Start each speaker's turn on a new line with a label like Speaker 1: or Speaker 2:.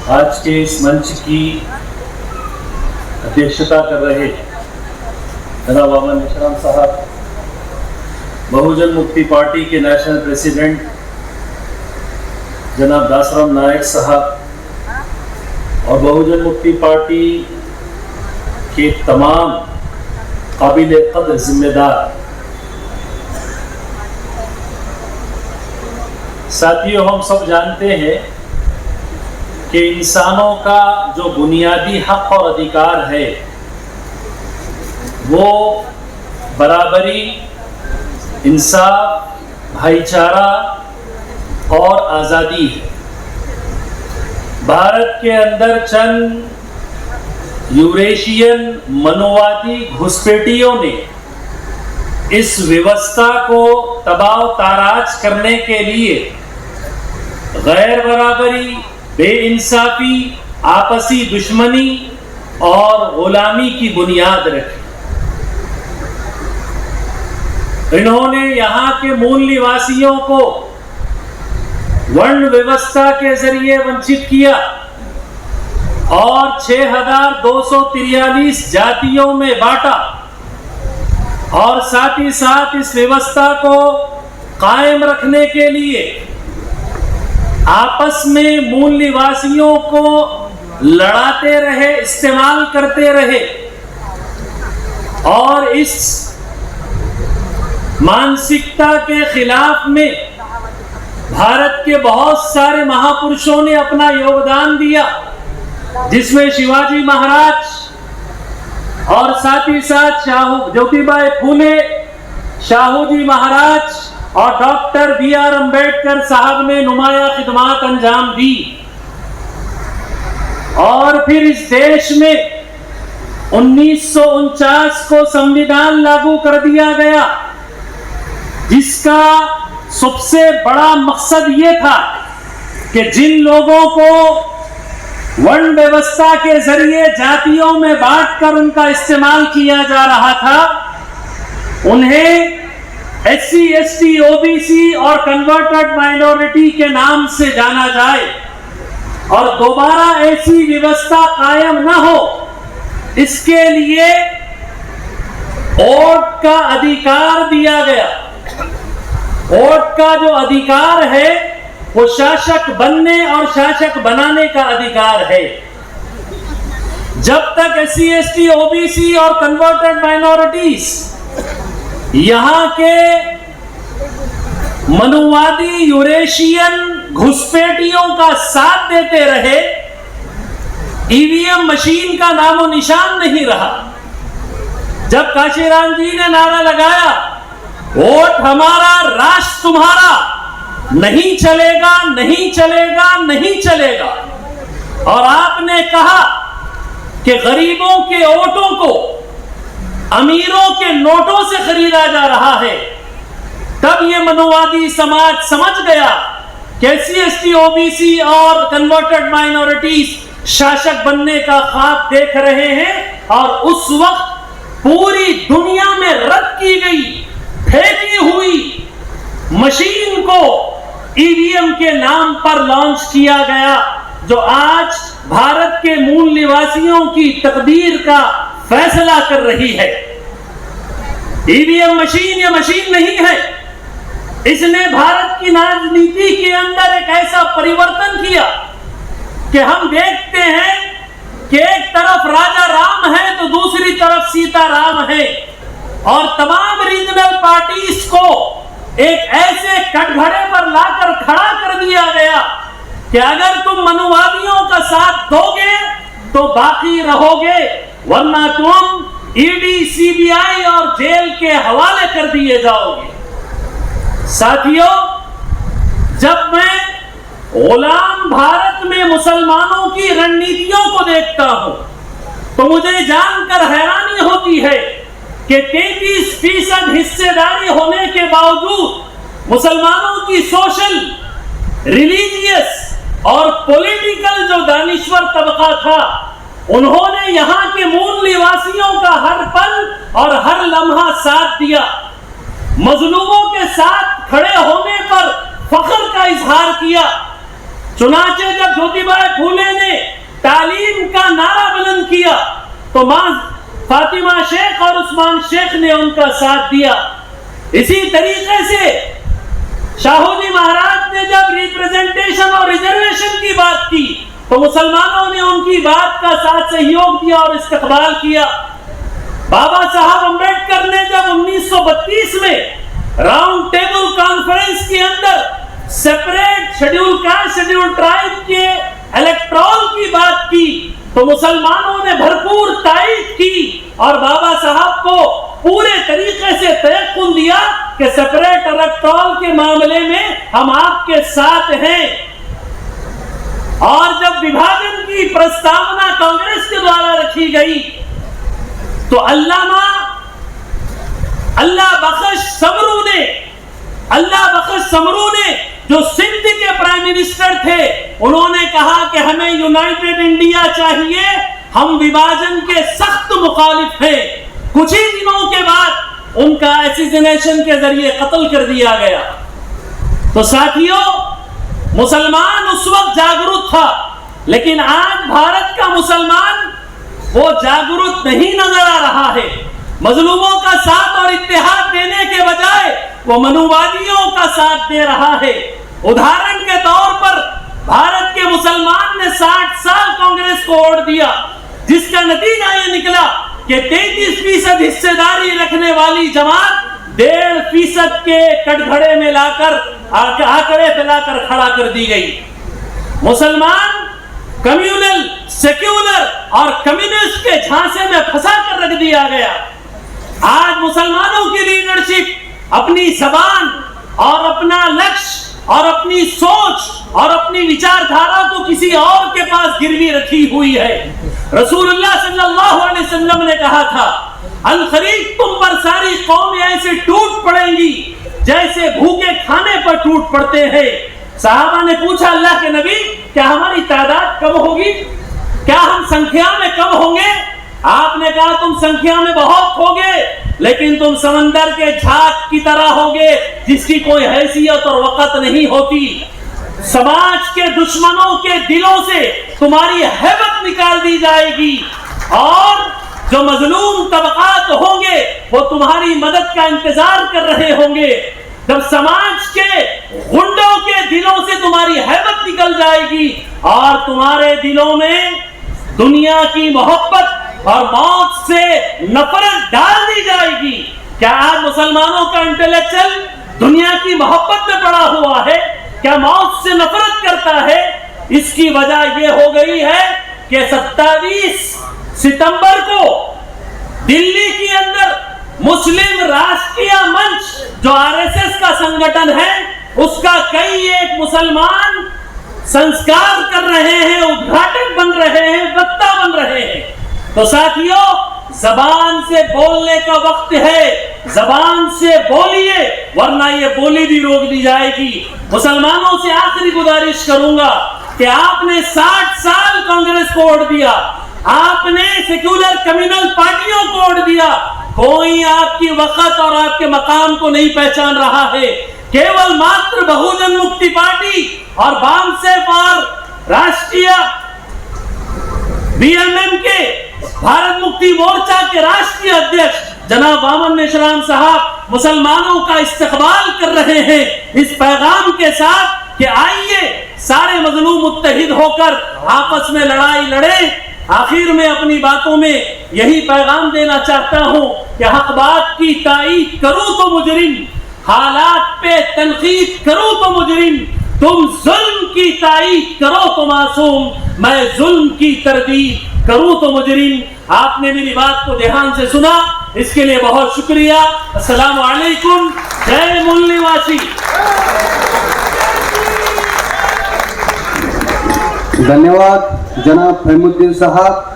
Speaker 1: आज के इस मंच की अध्यक्षता कर रहे जनाब अमन मिश्राम साहब, बहुजन मुक्ति पार्टी के नेशनल प्रेसिडेंट जनाब दासराम नायक साहब और बहुजन मुक्ति पार्टी के तमाम काबिल कदर जिम्मेदार साथियों, हम सब जानते हैं कि इंसानों का जो बुनियादी हक और अधिकार है वो बराबरी, इंसाफ, भाईचारा और आज़ादी है। भारत के अंदर चंद यूरेशियन मनोवादी घुसपैठियों ने इस व्यवस्था को तबाह ताराज करने के लिए गैर बराबरी, बेइंसाफी, आपसी दुश्मनी और गुलामी की बुनियाद रखी। इन्होंने यहाँ के मूल निवासियों को वर्ण व्यवस्था के जरिए वंचित किया और 6,243 जातियों में बांटा और साथ ही साथ इस व्यवस्था को कायम रखने के लिए आपस में मूल निवासियों को लड़ाते रहे, इस्तेमाल करते रहे और इस मानसिकता के खिलाफ में भारत के बहुत सारे महापुरुषों ने अपना योगदान दिया, जिसमें शिवाजी महाराज और साथ ही साथ ज्योतिबा फूले, शाहू जी महाराज और डॉक्टर बी.आर. अम्बेडकर साहब ने नुमाया खिदमात अंजाम दी। और फिर इस देश में 1949 को संविधान लागू कर दिया गया, जिसका सबसे बड़ा मकसद ये था कि जिन लोगों को वर्ण व्यवस्था के जरिए जातियों में बांटकर उनका इस्तेमाल किया जा रहा था, उन्हें SC, ST, OBC और कन्वर्टेड माइनॉरिटी के नाम से जाना जाए और दोबारा ऐसी व्यवस्था कायम न हो, इसके लिए वोट का अधिकार दिया गया। वोट का जो अधिकार है वो शासक बनने और शासक बनाने का अधिकार है। जब तक SC, ST, OBC और कन्वर्टेड माइनॉरिटीज यहाँ के मनुवादी यूरेशियन घुसपैठियों का साथ देते रहे, ईवीएम मशीन का नामो निशान नहीं रहा। जब काशीराम जी ने नारा लगाया, वोट हमारा, राष्ट्र तुम्हारा, नहीं चलेगा, नहीं चलेगा, नहीं चलेगा, और आपने कहा कि गरीबों के वोटों को अमीरों के नोटों से खरीदा जा रहा है, तब ये मनोवादी समाज समझ गया कि SC, ST, OBC और कन्वर्टेड माइनॉरिटीज शासक बनने का ख्वाब देख रहे हैं। और उस वक्त पूरी दुनिया में रद्द की गई फेंकी हुई मशीन को ईवीएम के नाम पर लॉन्च किया गया, जो आज भारत के मूल निवासियों की तकदीर का फैसला कर रही है। ईवीएम मशीन ये मशीन नहीं है, इसने भारत की राजनीति के अंदर एक ऐसा परिवर्तन किया कि हम देखते हैं कि एक तरफ राजा राम है तो दूसरी तरफ सीता राम है, और तमाम रीजनल पार्टीज को एक ऐसे कटघरे पर लाकर खड़ा कर दिया गया कि अगर तुम मनुवादियों का साथ दोगे तो बाकी रहोगे, वरना तुम ईडी, सीबीआई और जेल के हवाले कर दिए जाओगे। साथियों, जब मैं गुलाम भारत में मुसलमानों की रणनीतियों को देखता हूं तो मुझे जानकर हैरानी होती है कि 33% हिस्सेदारी होने के बावजूद मुसलमानों की सोशल, रिलीजियस और पॉलिटिकल जो दानिश्वर तबका था, उन्होंने यहाँ के मूल निवासियों का हर पल और हर लम्हा साथ दिया। मजलूमों के साथ खड़े होने पर फख्र का इजहार किया। चुनाचे जब ज्योतिबा फूले ने तस्लीम का नारा बुलंद किया तो मां फातिमा शेख और उस्मान शेख ने उनका साथ दिया। इसी तरीके से शाहू जी महाराज ने जब रिप्रेजेंटेशन और रिजर्वेशन की बात की तो मुसलमानों ने उनकी बात का साथ सहयोग दिया और इस्तकबाल किया। बाबा साहब अम्बेडकर ने जब 1932 में राउंड टेबल कॉन्फ्रेंस के अंदर separate schedule caste schedule tribe के इलेक्टोरल की बात की तो मुसलमानों ने भरपूर तायीद की और बाबा साहब को पूरे तरीके से तयक्कुन दिया कि सेपरेट इलेक्टोरल के मामले में हम आपके साथ हैं। और जब विभाजन की प्रस्तावना कांग्रेस के द्वारा रखी गई तो अल्लाह बख्श समरू ने जो सिंध के प्राइम मिनिस्टर थे उन्होंने कहा कि हमें यूनाइटेड इंडिया चाहिए, हम विभाजन के सख्त मुखालिफ हैं। कुछ ही दिनों के बाद उनका एसिसिनेशन के जरिए कत्ल कर दिया गया। तो साथियों, मुसलमान उस वक्त जागरूक था, लेकिन आज भारत का मुसलमान वो जागरूक नहीं नजर आ रहा है। मजलूमों का साथ और इत्तेहाद देने के बजाय वो मनुवादियों का साथ दे रहा है। उदाहरण के तौर पर भारत के मुसलमान ने 60 साल कांग्रेस को वोट दिया, जिसका नतीजा ये निकला कि 33% हिस्सेदारी रखने वाली जमात 1.5% के कटघरे में लाकर आंकड़े पे लाकर खड़ा कर दी गई। मुसलमान कम्युनल, सेक्युलर और कम्युनिस्ट के झांसे में फंसा कर रख दिया गया। आज मुसलमानों की लीडरशिप अपनी जबान और अपना लक्ष्य और अपनी सोच और अपनी विचारधारा को किसी और के पास गिरवी रखी हुई है। रसूलुल्लाह सल्लल्लाहु अलैहि वसल्लम ने कहा था, अल खरीक तुम पर सारी कौमें ऐसे टूट पड़ेंगी जैसे भूखे खाने पर टूट पड़ते हैं। सहाबा ने पूछा, अल्लाह के नबी, क्या हमारी तादाद कम होगी? क्या हम संख्या में कम होंगे? आपने कहा, तुम संख्या में बहुत होगे, लेकिन तुम समंदर के झाग की तरह होगे जिसकी कोई हैसियत और वक़्त नहीं होती। समाज के दुश्मनों के दिलों से तुम्हारी हैबत निकाल दी जाएगी और जो मजलूम तबकात होंगे वो तुम्हारी मदद का इंतजार कर रहे होंगे। जब समाज के गुंडों के दिलों से तुम्हारी हैबत निकल जाएगी और तुम्हारे दिलों में दुनिया की मोहब्बत और मौत से नफरत डाल दी जाएगी। क्या आज मुसलमानों का इंटेलेक्चुअल दुनिया की मोहब्बत में पड़ा हुआ है? क्या मौत से नफरत करता है? इसकी वजह यह हो गई है कि 27 सितंबर को दिल्ली के अंदर मुस्लिम राष्ट्रीय मंच जो आरएसएस का संगठन है उसका कई एक मुसलमान संस्कार कर रहे हैं, उद्घाटक बन रहे हैं, वक्ता बन रहे हैं। तो साथियों, जबान से बोलने का वक्त है, जबान से बोलिए वरना ये बोली भी रोक दी जाएगी। मुसलमानों से आखिरी गुजारिश करूंगा कि आपने 60 साल कांग्रेस को वोट दिया, आपने सेक्युलर कम्युनल पार्टियों को वोट दिया, कोई आपकी वक़्त और आपके मकाम को नहीं पहचान रहा है। केवल मात्र बहुजन मुक्ति पार्टी और बामसेफ और राष्ट्रीय बीएमएम के भारत मुक्ति मोर्चा के राष्ट्रीय अध्यक्ष जनाब वामन मेश्राम साहब मुसलमानों का इस्तकबाल कर रहे हैं इस पैगाम के साथ कि आइए सारे मजलूम मुत्तहिद होकर आपस में लड़ाई लड़ें। आखिर में अपनी बातों में यही पैगाम देना चाहता हूं कि हक बात की ताईद करूं तो मुजरिम, हालात पे तनकीद करूं तो मुजरिम, तुम जुल्म की ताईद करो तो मासूम, मैं जुल्म की तरदीद करूं तो मुजरिम। आपने मेरी बात को ध्यान से सुना, इसके लिए बहुत शुक्रिया। अस्सलाम वालेकुम, जय मुल्लिवासी।
Speaker 2: धन्यवाद जनाब फहीमुद्दीन साहब।